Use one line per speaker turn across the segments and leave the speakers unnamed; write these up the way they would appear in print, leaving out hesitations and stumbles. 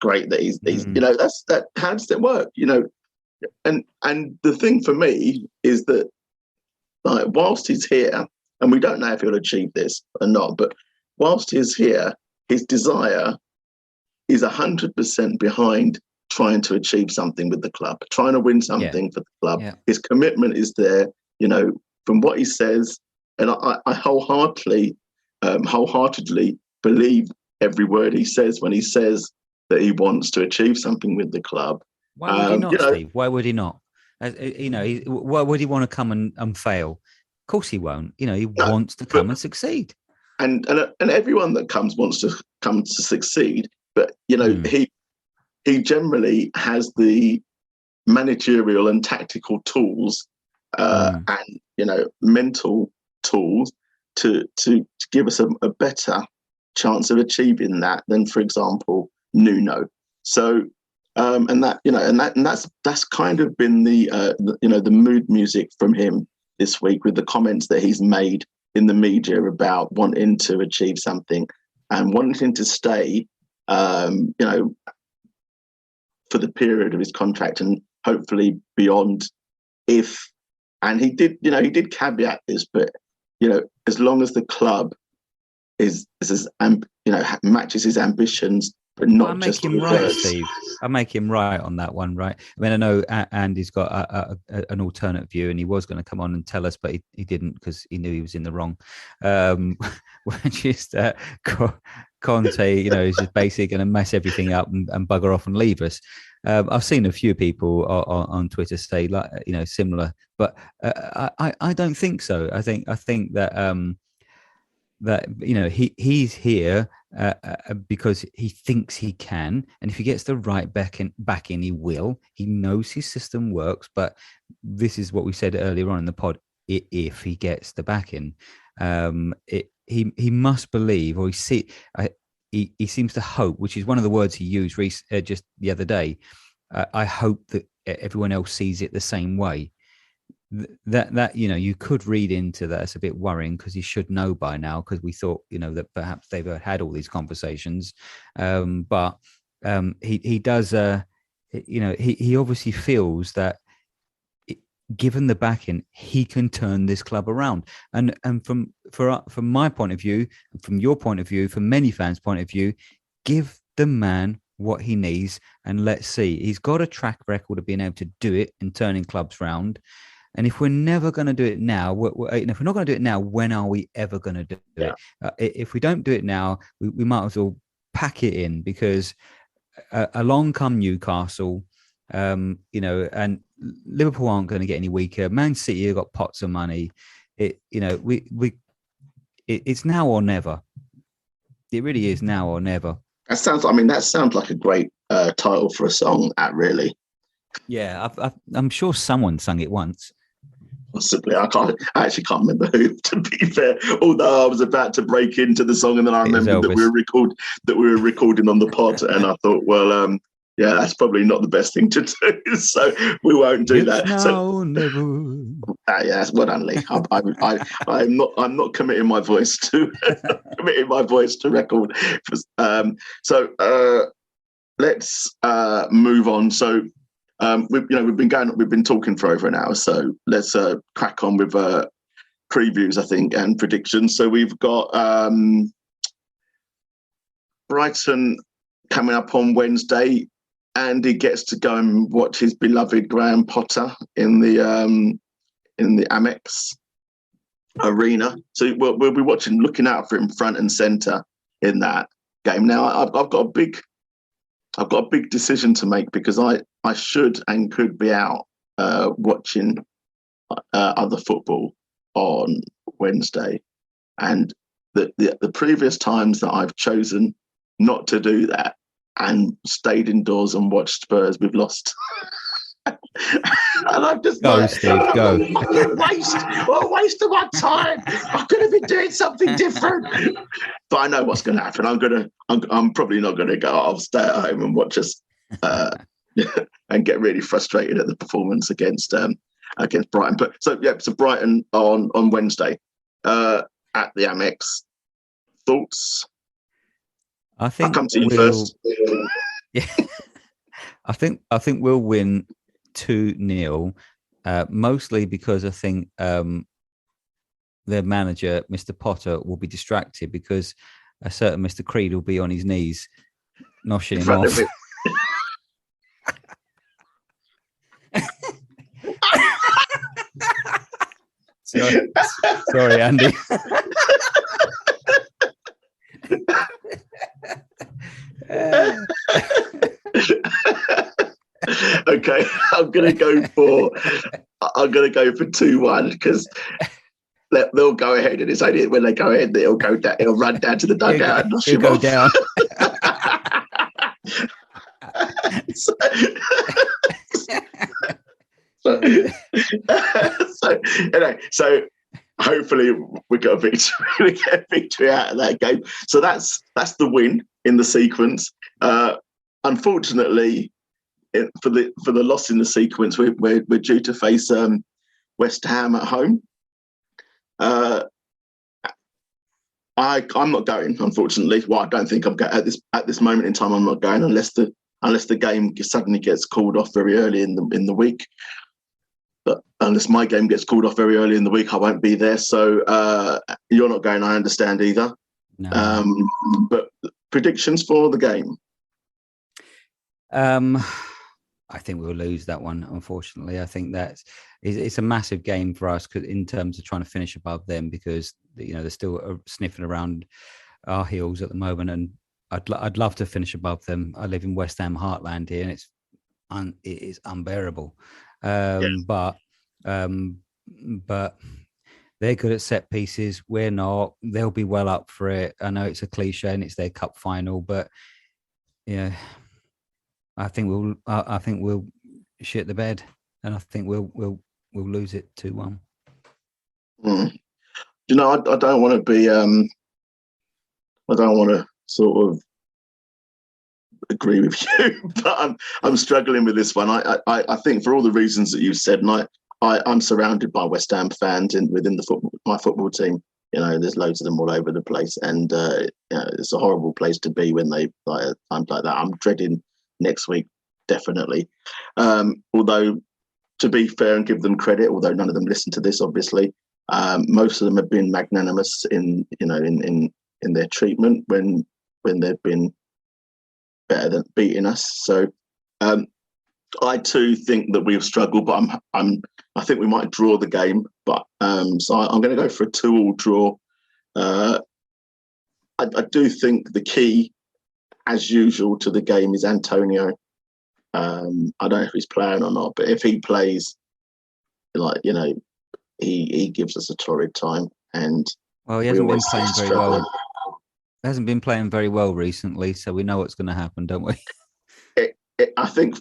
great that he's that's that. How does it work? And the thing for me is that, like, whilst he's here, and we don't know if he'll achieve this or not, but whilst he's here, his desire is 100% behind trying to achieve something with the club, trying to win something for the club. Yeah. His commitment is there, from what he says, and I wholeheartedly believe every word he says when he says that he wants to achieve something with the club.
Why would he not, Steve? Why would he not? Why would he want to come and fail? Of course he won't. He wants to come and succeed.
And everyone that comes wants to come to succeed. But he generally has the managerial and tactical tools and mental tools to give us a better chance of achieving that than, for example, Nuno. So that's kind of been the mood music from him this week, with the comments that he's made in the media about wanting to achieve something and wanting to stay, for the period of his contract and hopefully beyond. And he did caveat this, but as long as the club matches his ambitions. But not just
him right, Steve. I make him right on that one, right? I mean, I know Andy's got an alternate view, and he was going to come on and tell us, but he didn't, because he knew he was in the wrong. Which is that Conte, is just basically going to mess everything up and bugger off and leave us. I've seen a few people on Twitter say, like, similar, but I don't think so. I think that he's here because he thinks he can, and if he gets the right back in, he will. He knows his system works, but this is what we said earlier on in the pod. If he gets the back in, he must believe, or he seems to hope, which is one of the words he used just the other day. I hope that everyone else sees it the same way. That you could read into that. It's a bit worrying, because he should know by now, because we thought that perhaps they've had all these conversations, but he does he obviously feels that given the backing, he can turn this club around. And from my point of view, from your point of view, from many fans' point of view, give the man what he needs, and let's see. He's got a track record of being able to do it and turning clubs round. And if we're never going to do it now, if we're not going to do it now, when are we ever going to do it? If we don't do it now, we might as well pack it in, because along come Newcastle, and Liverpool aren't going to get any weaker. Man City have got pots of money. It's now or never. It really is now or never.
That sounds like a great title for a song. Really.
Yeah, I'm sure someone sung it once.
Possibly. I actually can't remember who, to be fair. Although I was about to break into the song, and then I remembered that we were recording on the pod, and I thought, well, that's probably not the best thing to do, so we won't do that.
Now, never.
Yes, well done, Lee. I'm not committing my voice to record. Let's move on. So. We've been talking for over an hour, so let's crack on with previews, I think, and predictions. So we've got Brighton coming up on Wednesday. Andy gets to go and watch his beloved Graham Potter in the Amex Arena. So we'll be looking out for him front and centre in that game. Now I've got a big decision to make, because I should and could be out watching other football on Wednesday, and the previous times that I've chosen not to do that and stayed indoors and watched Spurs, we've lost. And I'm just
go, Steve, go.
What a waste of my time. I could have been doing something different. But I know what's going to happen. I'm probably not going to go. I'll stay at home and watch us and get really frustrated at the performance against Brighton. But so Brighton on Wednesday at the Amex. Thoughts?
I think
I'll come to you first.
Yeah, I think we'll win 2-0, mostly because I think their manager, Mr. Potter, will be distracted because a certain Mr. Creed will be on his knees, noshing
in
him
front
off.
of it.
Sorry, Andy.
Okay, I'm gonna go for 2-1 because they'll go ahead, and it's only when they go ahead that he'll go down. He'll run down to the dugout and
He'll go
off.
down.
so, so hopefully we get a victory. We get a victory out of that game. So that's the win in the sequence. Unfortunately, for the loss in the sequence, we're due to face West Ham at home. I'm not going, unfortunately. Well, I don't think I'm going at this moment in time. I'm not going unless the game suddenly gets called off very early in the week. But unless my game gets called off very early in the week, I won't be there. So you're not going. I understand either.
No.
But predictions for the game.
I think we'll lose that one. Unfortunately, I think it's a massive game for us in terms of trying to finish above them, because they're still sniffing around our heels at the moment, and I'd love to finish above them. I live in West Ham heartland here, and it is unbearable. But they're good at set pieces. We're not. They'll be well up for it. I know it's a cliche and it's their cup final, but yeah, I think we'll shit the bed, and I think we'll lose it 2-1.
I don't want to be. I don't want to sort of agree with you, but I'm struggling with this one. I think for all the reasons that you've said, and I'm surrounded by West Ham fans within my football team. There's loads of them all over the place, and it's a horrible place to be when they like times like that. I'm dreading next week, definitely. Although, to be fair and give them credit, although none of them listen to this, obviously, most of them have been magnanimous in their treatment when they've been better than beating us. So I too think that we'll struggle, but I think we might draw the game. But so I'm going to go for a 2-2 draw. I do think the key, as usual, to the game is Antonio. I don't know if he's playing or not, but if he plays, he gives us a torrid time. And
well, he hasn't been playing very well. He hasn't been playing very well recently, so we know what's going to happen, don't we?
I think,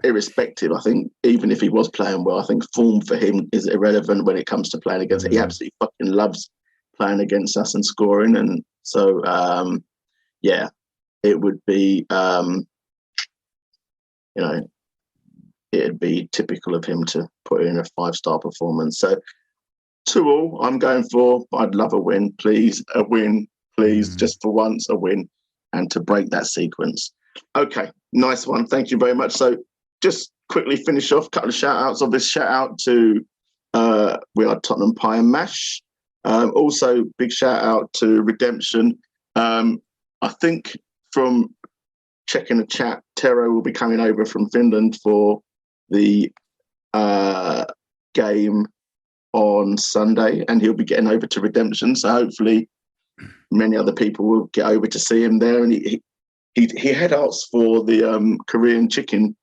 irrespective, I think even if he was playing well, I think form for him is irrelevant when it comes to playing against. He absolutely fucking loves playing against us and scoring, and so it would be it'd be typical of him to put in a 5-star performance. So 2-2 I'm going for, but I'd love a win, please. A win, please, just for once, a win, and to break that sequence. Okay, nice one. Thank you very much. So just quickly finish off, a couple of shout outs. Obvious shout out to We Are Tottenham Pie and Mash. Also, big shout out to Redemption. I think from checking the chat, Tero will be coming over from Finland for the game on Sunday, and he'll be getting over to Redemption. So hopefully many other people will get over to see him there. And he had asked for the Korean chicken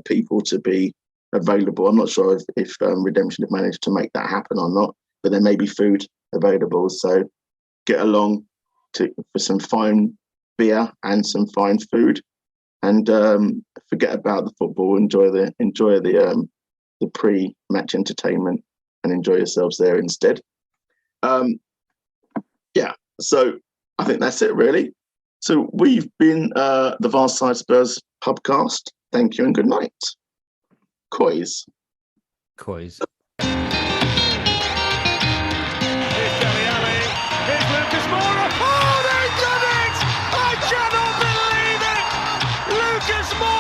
people to be available. I'm not sure if Redemption have managed to make that happen or not, but there may be food available. So get along for some fine beer and some fine food, and forget about the football. Enjoy the pre-match entertainment and enjoy yourselves there instead. So I think that's it, really. So we've been the Varside Spurs Pubcast. Thank you and good night. Coys.
Lucas Moura. Oh, they've done it! I cannot believe it! There's more!